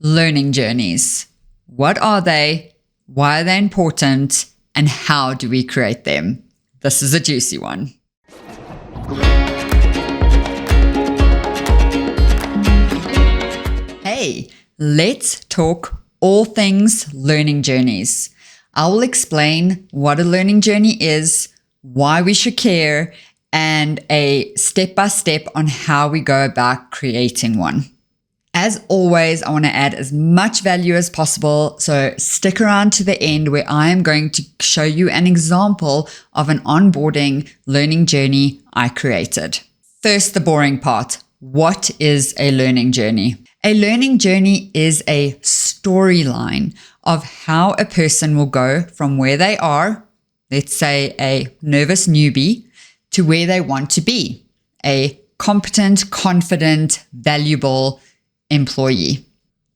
Learning journeys. What are they? Why are they important? And how do we create them? This is a juicy one. Hey, let's talk all things learning journeys. I will explain what a learning journey is, why we should care, and a step-by-step on how we go about creating one. As always, I want to add as much value as possible, so stick around to the end where I am going to show you an example of an onboarding learning journey I created. First, the boring part. What is a learning journey? A learning journey is a storyline of how a person will go from where they are, let's say a nervous newbie, to where they want to be, a competent, confident, valuable employee.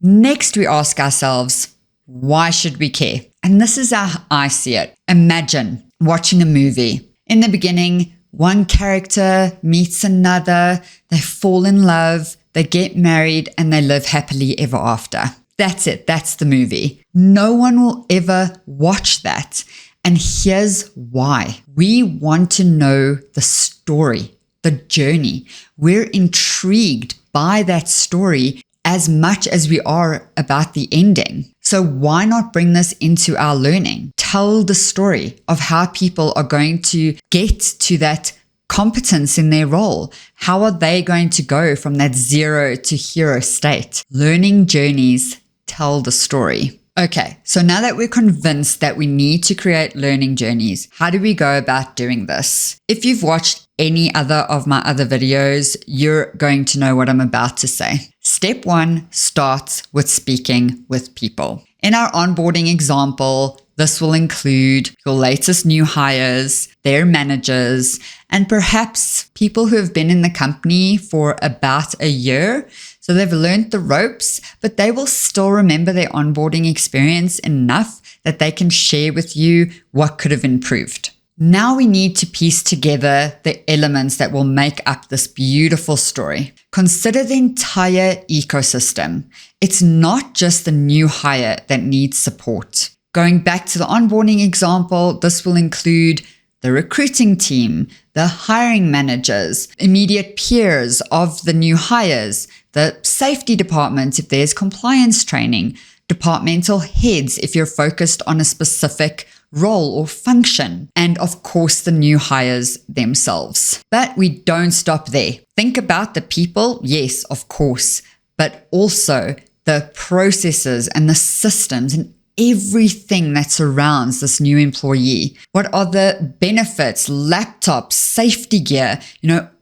Next, we ask ourselves, why should we care? And this is how I see it. Imagine watching a movie. In the beginning, one character meets another, they fall in love, they get married, and they live happily ever after. That's it. That's the movie. No one will ever watch that. And here's why. We want to know the story, the journey. We're intrigued by that story as much as we are about the ending. So why not bring this into our learning? Tell the story of how people are going to get to that competence in their role. How are they going to go from that 0 to hero state? Learning journeys tell the story. Okay, so now that we're convinced that we need to create learning journeys, how do we go about doing this? If you've watched any other of my other videos, you're going to know what I'm about to say. Step 1 starts with speaking with people. In our onboarding example, this will include your latest new hires, their managers, and perhaps people who have been in the company for about a year. So they've learned the ropes, but they will still remember their onboarding experience enough that they can share with you what could have improved. Now we need to piece together the elements that will make up this beautiful story. Consider the entire ecosystem. It's not just the new hire that needs support. Going back to the onboarding example, this will include the recruiting team, the hiring managers, immediate peers of the new hires, the safety department if there's compliance training, departmental heads if you're focused on a specific role or function, and of course the new hires themselves. But we don't stop there. Think about the people, yes, of course, but also the processes and the systems and everything that surrounds this new employee. What are the benefits, laptops, safety gear?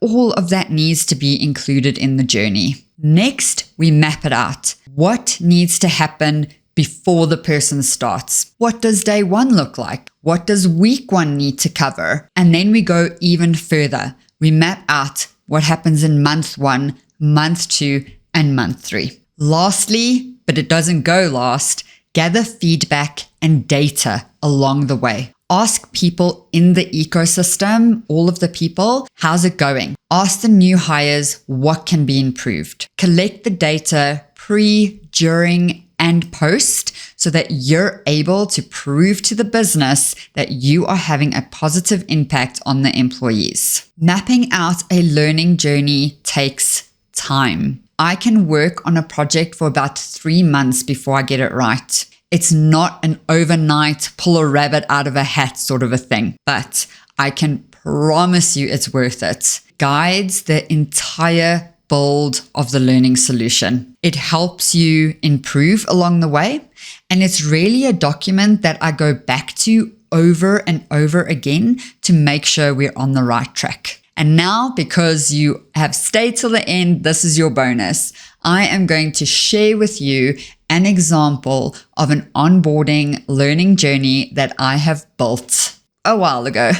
All of that needs to be included in the journey. Next, we map it out. What needs to happen before the person starts? What does day 1 look like? What does week 1 need to cover? And then we go even further. We map out what happens in month 1, month 2, and month 3. Lastly, but it doesn't go last, gather feedback and data along the way. Ask people in the ecosystem, all of the people, how's it going? Ask the new hires what can be improved. Collect the data pre, during, and post so that you're able to prove to the business that you are having a positive impact on the employees. Mapping out a learning journey takes time. I can work on a project for about 3 months before I get it right. It's not an overnight pull a rabbit out of a hat sort of a thing, but I can promise you it's worth it. Guides the entire build of the learning solution. It helps you improve along the way, and it's really a document that I go back to over and over again to make sure we're on the right track. And now, because you have stayed till the end, this is your bonus. I am going to share with you an example of an onboarding learning journey that I have built a while ago.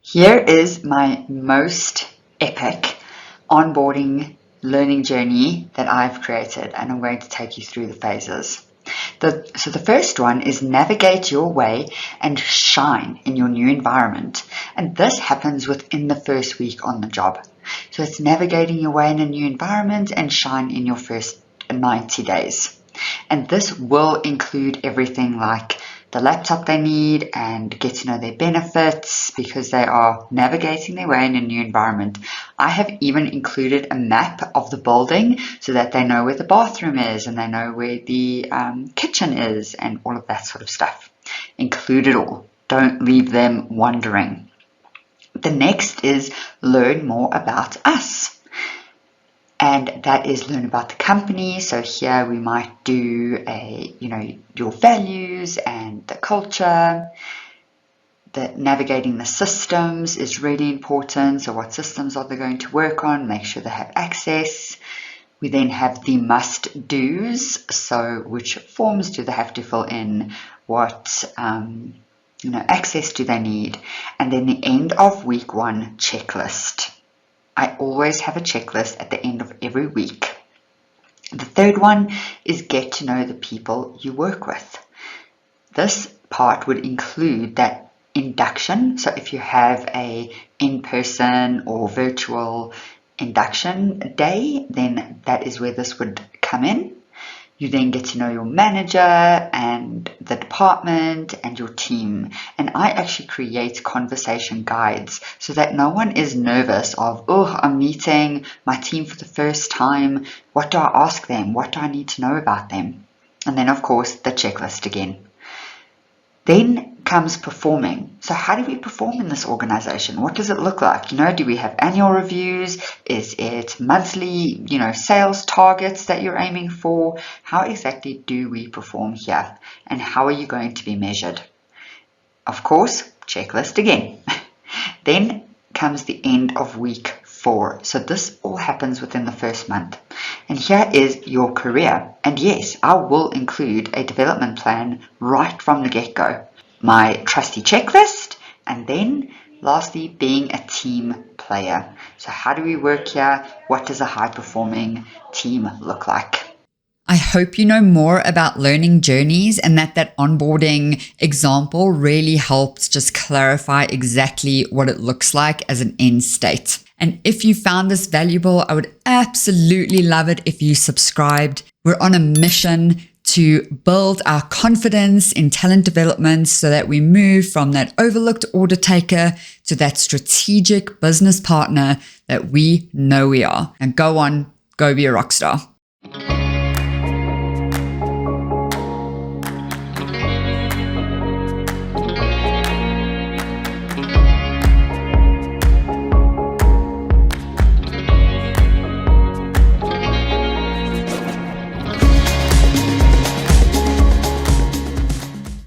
Here is my most epic onboarding learning journey that I've created, and I'm going to take you through the phases. So the first one is navigate your way and shine in your new environment. And this happens within the first week on the job. So it's navigating your way in a new environment and shine in your first 90 days. And this will include everything like the laptop they need and get to know their benefits because they are navigating their way in a new environment. I have even included a map of the building so that they know where the bathroom is and they know where the kitchen is and all of that sort of stuff. Include it all. Don't leave them wondering. The next is learn more about us. And that is learn about the company. So here we might do your values and the culture. The navigating the systems is really important. So what systems are they going to work on? Make sure they have access. We then have the must do's. So which forms do they have to fill in? What access do they need? And then the end of week 1 checklist. I always have a checklist at the end of every week. The third one is get to know the people you work with. This part would include that induction. So if you have a in-person or virtual induction day, then that is where this would come in. You then get to know your manager and the department and your team. And I actually create conversation guides so that no one is nervous of, I'm meeting my team for the first time. What do I ask them? What do I need to know about them? And then, of course, the checklist again. Then comes performing. So how do we perform in this organization? What does it look like? Do we have annual reviews? Is it monthly, sales targets that you're aiming for? How exactly do we perform here? And how are you going to be measured? Of course, checklist again. Then comes the end of week 4. So this all happens within the first month. And here is your career. And yes, I will include a development plan right from the get-go. My trusty checklist, and then lastly, being a team player. So how do we work here? What does a high-performing team look like? I hope you know more about learning journeys and that onboarding example really helps just clarify exactly what it looks like as an end state. And if you found this valuable, I would absolutely love it if you subscribed. We're on a mission to build our confidence in talent development so that we move from that overlooked order taker to that strategic business partner that we know we are. And go be a rock star.